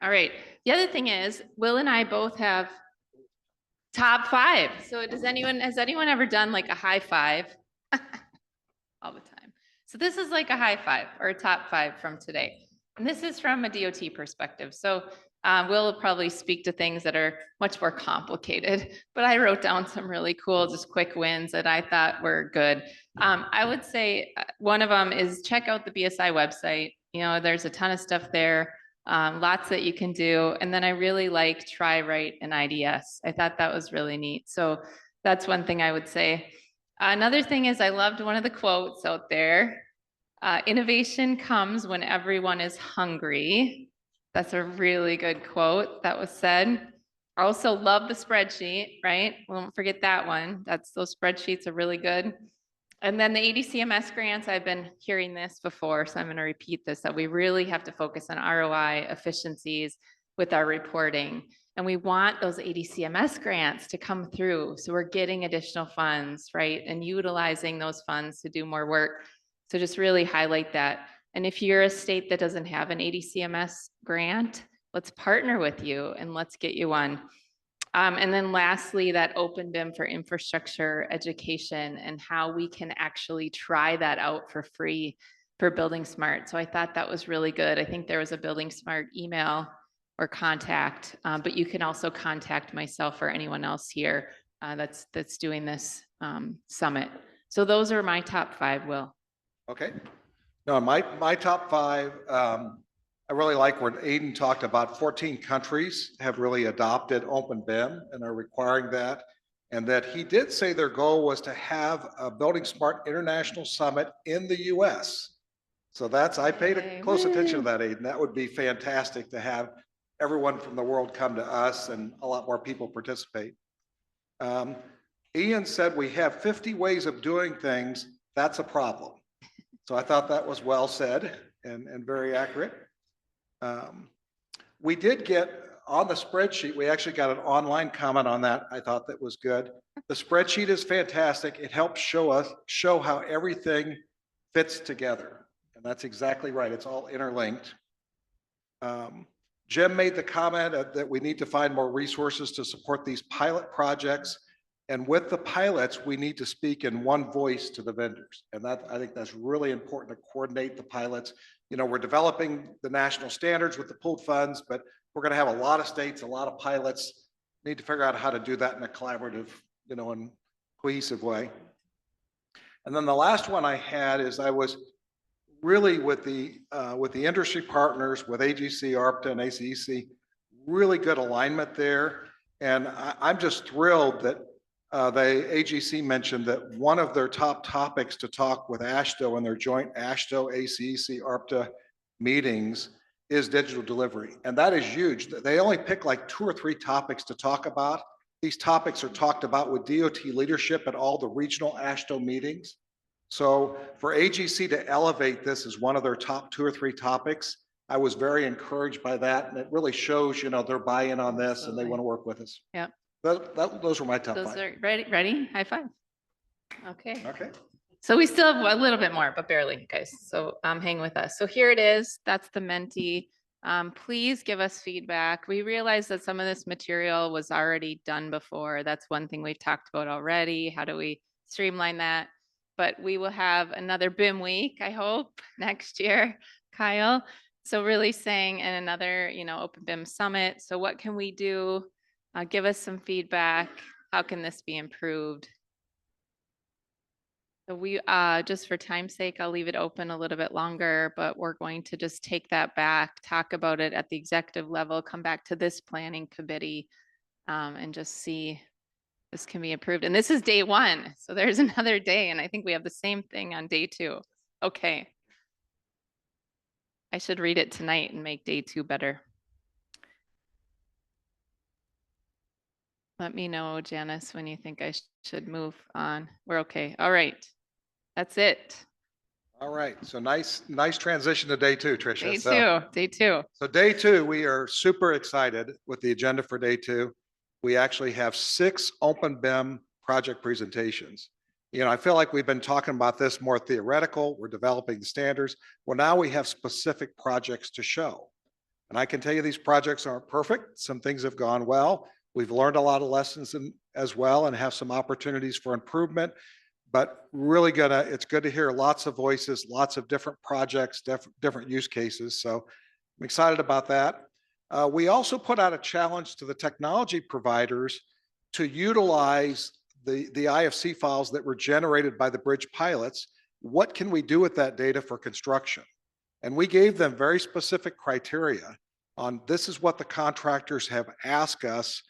All right. The other thing is, Will and I both have top five. So has anyone ever done like a high five? All the time. So this is like a high five or a top five from today. And this is from a DOT perspective. So we'll probably speak to things that are much more complicated, but I wrote down some really cool, just quick wins that I thought were good. I would say one of them is check out the BSI website. You know, there's a ton of stuff there, lots that you can do. And then I really like Try, Write, and IDS. I thought that was really neat. So that's one thing I would say. Another thing is I loved one of the quotes out there. Innovation comes when everyone is hungry. That's a really good quote that was said. I also love the spreadsheet, right? We won't forget that one. Those spreadsheets are really good. And then the ADCMS grants, I've been hearing this before, so I'm going to repeat this, that we really have to focus on ROI efficiencies with our reporting. And we want those ADCMS grants to come through. So we're getting additional funds, right? And utilizing those funds to do more work. So just really highlight that. And if you're a state that doesn't have an ADCMS grant, let's partner with you and let's get you one. And then lastly, that open BIM for infrastructure education and how we can actually try that out for free for Building Smart. So I thought that was really good. I think there was a Building Smart email or contact, but you can also contact myself or anyone else here that's doing this summit. So those are my top five, Will. Okay. No, my top five, I really like where Aidan talked about 14 countries have really adopted Open BIM and are requiring that. And that he did say their goal was to have a Building Smart International Summit in the US. So I paid close attention to that, Aidan. That would be fantastic to have everyone from the world come to us and a lot more people participate. Ian said we have 50 ways of doing things. That's a problem. So I thought that was well said and very accurate. We did get on the spreadsheet, we actually got an online comment on that. I thought that was good. The spreadsheet is fantastic. It helps show how everything fits together. And that's exactly right. It's all interlinked. Jim made the comment that we need to find more resources to support these pilot projects. And with the pilots, we need to speak in one voice to the vendors. And I think that's really important to coordinate the pilots. You know, we're developing the national standards with the pooled funds, but we're going to have a lot of states, a lot of pilots. Need to figure out how to do that in a collaborative, you know, and cohesive way. And then the last one I had is I was really with the industry partners, with AGC, ARPTA, and ACEC, really good alignment there. And I'm just thrilled that the AGC mentioned that one of their top topics to talk with AASHTO and their joint AASHTO, ACEC, ARPTA meetings is digital delivery. And that is huge. They only pick like 2 or 3 topics to talk about. These topics are talked about with DOT leadership at all the regional AASHTO meetings. So for AGC to elevate this as one of their top 2 or 3 topics, I was very encouraged by that. And it really shows, you know, their buy-in on this. Absolutely. And they want to work with us. Yep. Those were my top 5. Those are ready? High five. Okay. Okay. So we still have a little bit more, but barely, guys. So hang with us. So here it is. That's the Menti. Please give us feedback. We realize that some of this material was already done before. That's one thing we've talked about already. How do we streamline that? But we will have another BIM week, I hope, next year, Kyle. So really saying, and another, you know, Open BIM Summit. So what can we do? Give us some feedback. How can this be improved? So we, just for time's sake, I'll leave it open a little bit longer, but we're going to just take that back, talk about it at the executive level, come back to this planning committee, and just see this can be improved. And this is day 1. So there's another day. And I think we have the same thing on day 2. Okay. I should read it tonight and make day 2 better. Let me know, Janice, when you think I should move on. We're okay. All right. That's it. All right. So nice transition to day 2, Tricia. Day two. So day 2, we are super excited with the agenda for day 2. We actually have 6 Open BIM project presentations. You know, I feel like we've been talking about this more theoretical. We're developing the standards. Well, now we have specific projects to show. And I can tell you these projects aren't perfect. Some things have gone well. We've learned a lot of lessons as well and have some opportunities for improvement. But really it's good to hear lots of voices, lots of different projects, different use cases. So I'm excited about that. We also put out a challenge to the technology providers to utilize the IFC files that were generated by the bridge pilots. What can we do with that data for construction? And we gave them very specific criteria on this is what the contractors have asked us.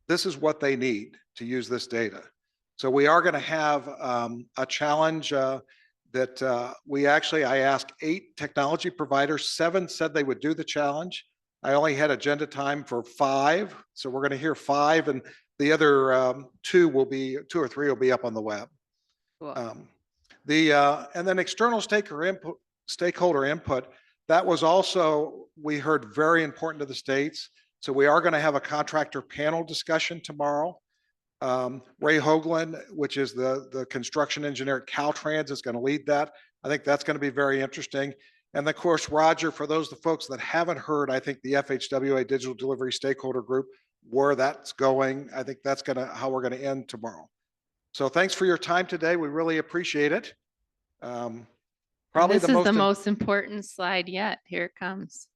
This is what they need to use this data. So we are going to have a challenge that I asked 8 technology providers. 7 said they would do the challenge. I only had agenda time for 5. So we're going to hear 5 and the other 2 or 3 will be up on the web. Cool. And then external stakeholder input, that was also, we heard, very important to the states. So we are going to have a contractor panel discussion tomorrow. Ray Hoagland, which is the construction engineer at Caltrans, is going to lead that. I think that's going to be very interesting. And of course, Roger, for the folks that haven't heard, I think the FHWA Digital Delivery Stakeholder Group, where that's going, I think that's how we're going to end tomorrow. So thanks for your time today. We really appreciate it. Probably this is the most important slide yet. Here it comes.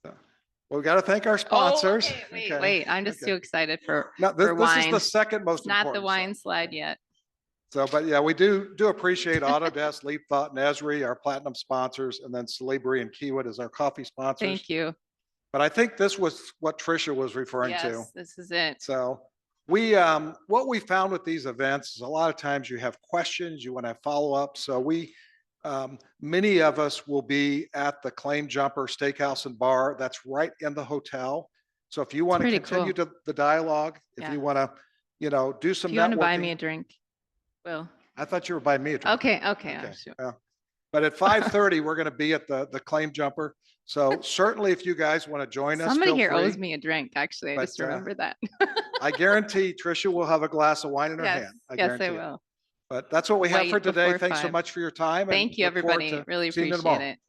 Well, we got to thank our sponsors. Oh, okay, wait. I'm just too excited for wine. This is the second most important. Not the wine slide yet. So, but yeah, we do appreciate Autodesk, Leap Thought, and Esri, our platinum sponsors, and then Celebri and Kiewit as our coffee sponsors. Thank you. But I think this was what Tricia was referring to. Yes, this is it. So what we found with these events is a lot of times you have questions, you want to follow up. So many of us will be at the Claim Jumper Steakhouse and Bar. That's right in the hotel. So if you want to continue the dialogue, if you want to, do some networking. You want to buy me a drink? Well, I thought you were buying me a drink. Okay. Sure. Yeah. But at 5:30, we're going to be at the Claim Jumper. So certainly if you guys want to join us, somebody here owes me a drink. Actually, I just remembered that. I guarantee Tricia will have a glass of wine in her hand. Yes, I will. But that's what we have for today. Thanks so much for your time. Thank you, everybody. Really appreciate it.